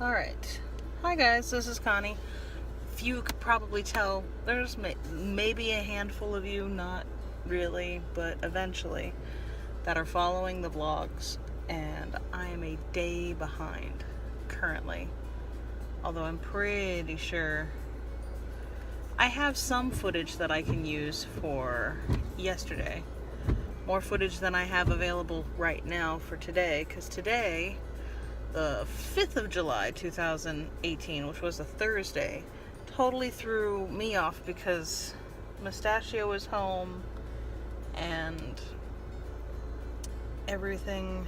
Alright. Hi guys, this is Connie. If you could probably tell, there's maybe a handful of you, not really, but eventually, that are following the vlogs, and I am a day behind currently. Although I'm pretty sure I have some footage that I can use for yesterday. More footage than I have available right now for today, because today, the 5th of July 2018, which was a Thursday, totally threw me off because Mustachio was home and everything.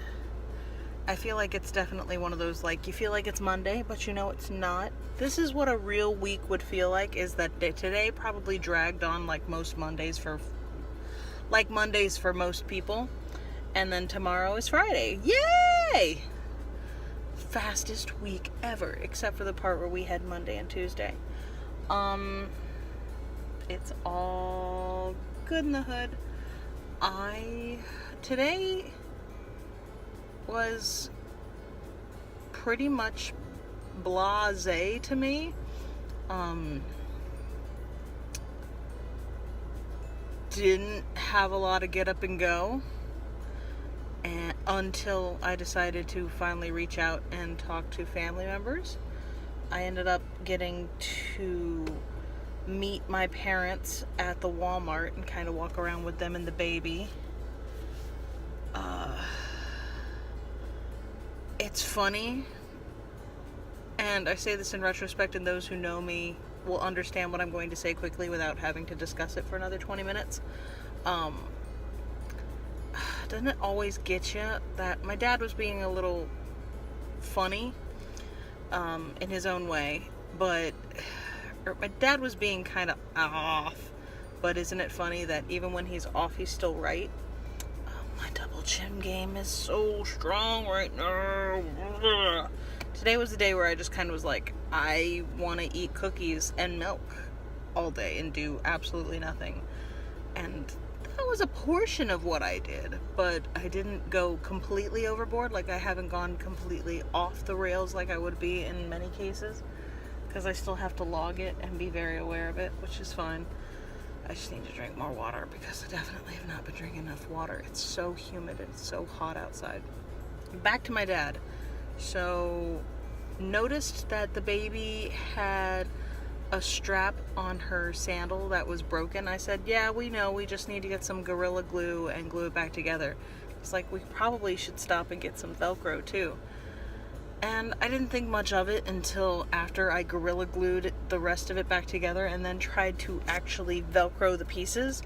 I feel like it's definitely one of those, like, you feel like it's Monday, but you know it's not. This is what a real week would feel like, is that today probably dragged on like Mondays for most people. And then tomorrow is Friday. Yay! Fastest week ever, except for the part where we had Monday and Tuesday. It's all good in the hood. Today was pretty much blasé to me. Didn't have a lot of get up and go, and until I decided to finally reach out and talk to family members. I ended up getting to meet my parents at the Walmart and kind of walk around with them and the baby. It's funny, and I say this in retrospect, and those who know me will understand what I'm going to say quickly without having to discuss it for another 20 minutes. Doesn't it always get you that my dad was being a little funny in his own way, but my dad was being kind of off, but isn't it funny that even when he's off, he's still right? My double chin game is so strong right now. Today was the day where I just kind of was like, I want to eat cookies and milk all day and do absolutely nothing. And that was a portion of what I did, but I didn't go completely overboard. Like, I haven't gone completely off the rails like I would be in many cases, because I still have to log it and be very aware of it, which is fine. I just need to drink more water because I definitely have not been drinking enough water. It's so humid and it's so hot outside. Back to my dad. So, noticed that the baby had a strap on her sandal that was broken. I said, yeah, we know, we just need to get some Gorilla Glue and glue it back together. It's like, we probably should stop and get some Velcro too. And I didn't think much of it until after I Gorilla Glued the rest of it back together and then tried to actually Velcro the pieces,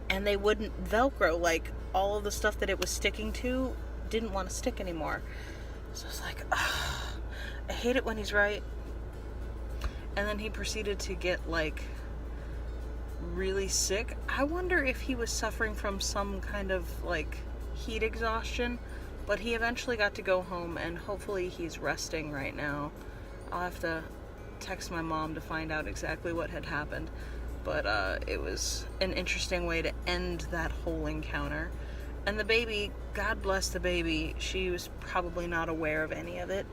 and they wouldn't Velcro. Like, all of the stuff that it was sticking to didn't want to stick anymore. So I was like, ugh, I hate it when he's right. And then he proceeded to get, like, really sick. I wonder if he was suffering from some kind of, like, heat exhaustion. But he eventually got to go home, and hopefully he's resting right now. I'll have to text my mom to find out exactly what had happened. But it was an interesting way to end that whole encounter. And the baby, God bless the baby, she was probably not aware of any of it.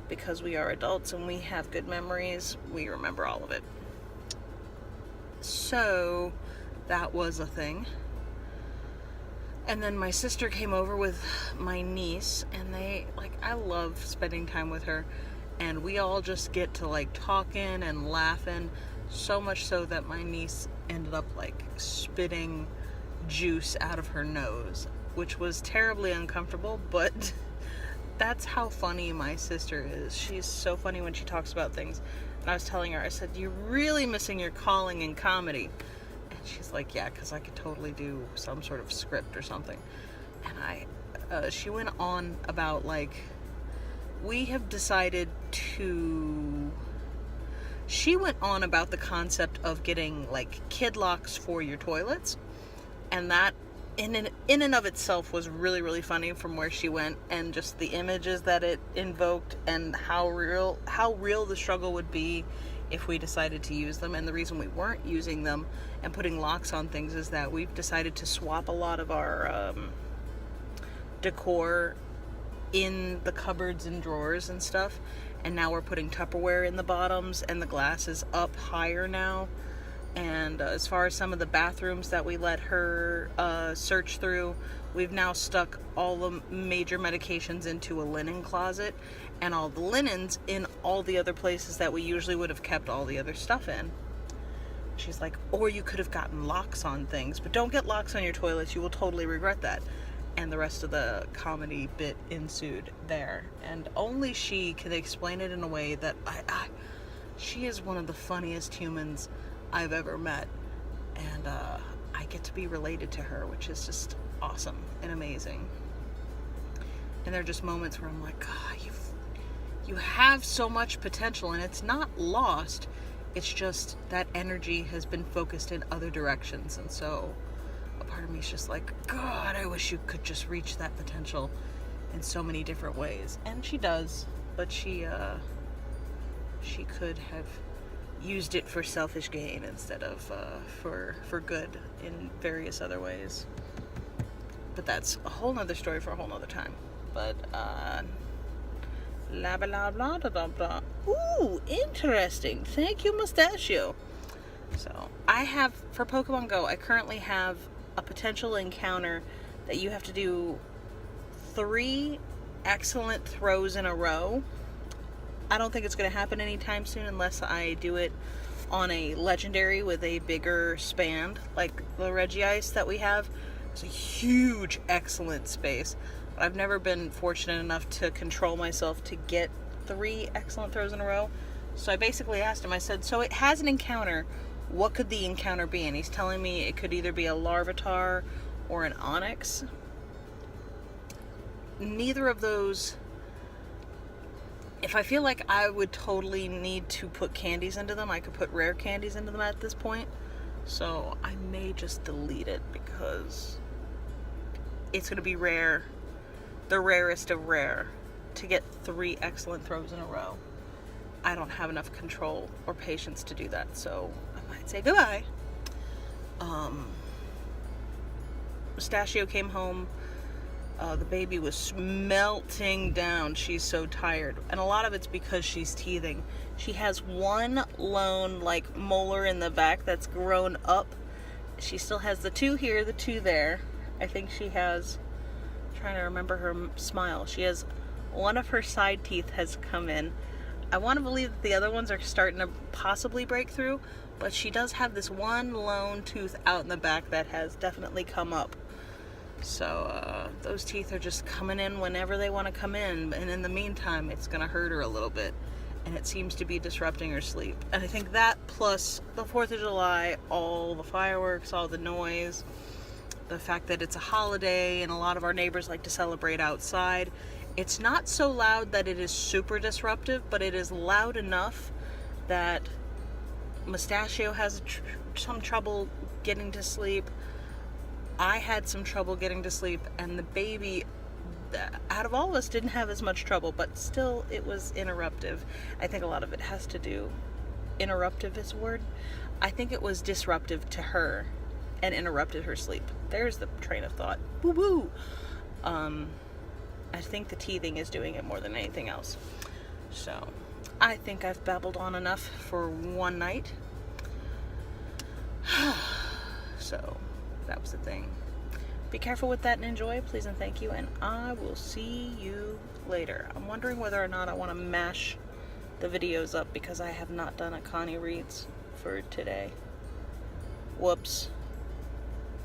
Because we are adults and we have good memories, we remember all of it. So, that was a thing. And then my sister came over with my niece, and I love spending time with her, and we all just get to, like, talking and laughing, so much so that my niece ended up, like, spitting juice out of her nose, which was terribly uncomfortable, but that's how funny my sister is. She's so funny when she talks about things. And I was telling her, I said, you're really missing your calling in comedy. She's like, yeah, because I could totally do some sort of script or something. And she went on about, like, we have decided to... She went on about the concept of getting, like, kid locks for your toilets. And that, in and of itself, was really, really funny from where she went. And just the images that it invoked and how real the struggle would be if we decided to use them. And the reason we weren't using them and putting locks on things is that we've decided to swap a lot of our decor in the cupboards and drawers and stuff, and now we're putting Tupperware in the bottoms, and the glass is up higher now. And as far as some of the bathrooms that we let her search through, we've now stuck all the major medications into a linen closet, and all the linens in all the other places that we usually would have kept all the other stuff in. She's like, or you could have gotten locks on things, but don't get locks on your toilets. You will totally regret that. And the rest of the comedy bit ensued there. And only she can explain it in a way that she is one of the funniest humans I've ever met. And I get to be related to her, which is just awesome and amazing. And there are just moments where I'm like, God, you have so much potential, and it's not lost. It's just that energy has been focused in other directions. And so a part of me is just like, God, I wish you could just reach that potential in so many different ways. And she does, but she could have used it for selfish gain instead of for good in various other ways. But that's a whole nother story for a whole nother time. But blah blah blah blah blah. Ooh, interesting. Thank you, Mustachio. So I have, for Pokemon Go, I currently have a potential encounter that you have to do 3 excellent throws in a row. I don't think it's going to happen anytime soon unless I do it on a legendary with a bigger span, like the Regice that we have. It's a huge, excellent space. But I've never been fortunate enough to control myself to get 3 excellent throws in a row. So I basically asked him, I said, so it has an encounter. What could the encounter be? And he's telling me it could either be a Larvitar or an Onyx. Neither of those. If I feel like I would totally need to put candies into them, I could put rare candies into them at this point. So I may just delete it because it's going to be rare, the rarest of rare, to get 3 excellent throws in a row. I don't have enough control or patience to do that, so I might say goodbye. Mustachio came home. The baby was melting down. She's so tired. And a lot of it's because she's teething. She has one lone, like, molar in the back that's grown up. She still has the 2 here, the 2 there. I think she has, I'm trying to remember her smile. She has one of her side teeth has come in. I want to believe that the other ones are starting to possibly break through, but she does have this one lone tooth out in the back that has definitely come up. So those teeth are just coming in whenever they want to come in, and in the meantime it's going to hurt her a little bit, and it seems to be disrupting her sleep. And I think that, plus the 4th of July, all the fireworks, all the noise, the fact that it's a holiday and a lot of our neighbors like to celebrate outside, it's not so loud that it is super disruptive, but it is loud enough that Mustachio has some trouble getting to sleep. I had some trouble getting to sleep, and the baby, out of all of us, didn't have as much trouble, but still it was interruptive. I think a lot of it has to do, interruptive is a word? I think it was disruptive to her and interrupted her sleep. There's the train of thought. Woo-woo! I think the teething is doing it more than anything else. So, I think I've babbled on enough for one night. So, that was the thing. Be careful with that and enjoy, please and thank you, and I will see you later. I'm wondering whether or not I want to mash the videos up because I have not done a Connie Reads for today. Whoops.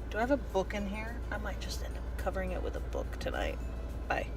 Do I have a book in here? I might just end up covering it with a book tonight. Bye.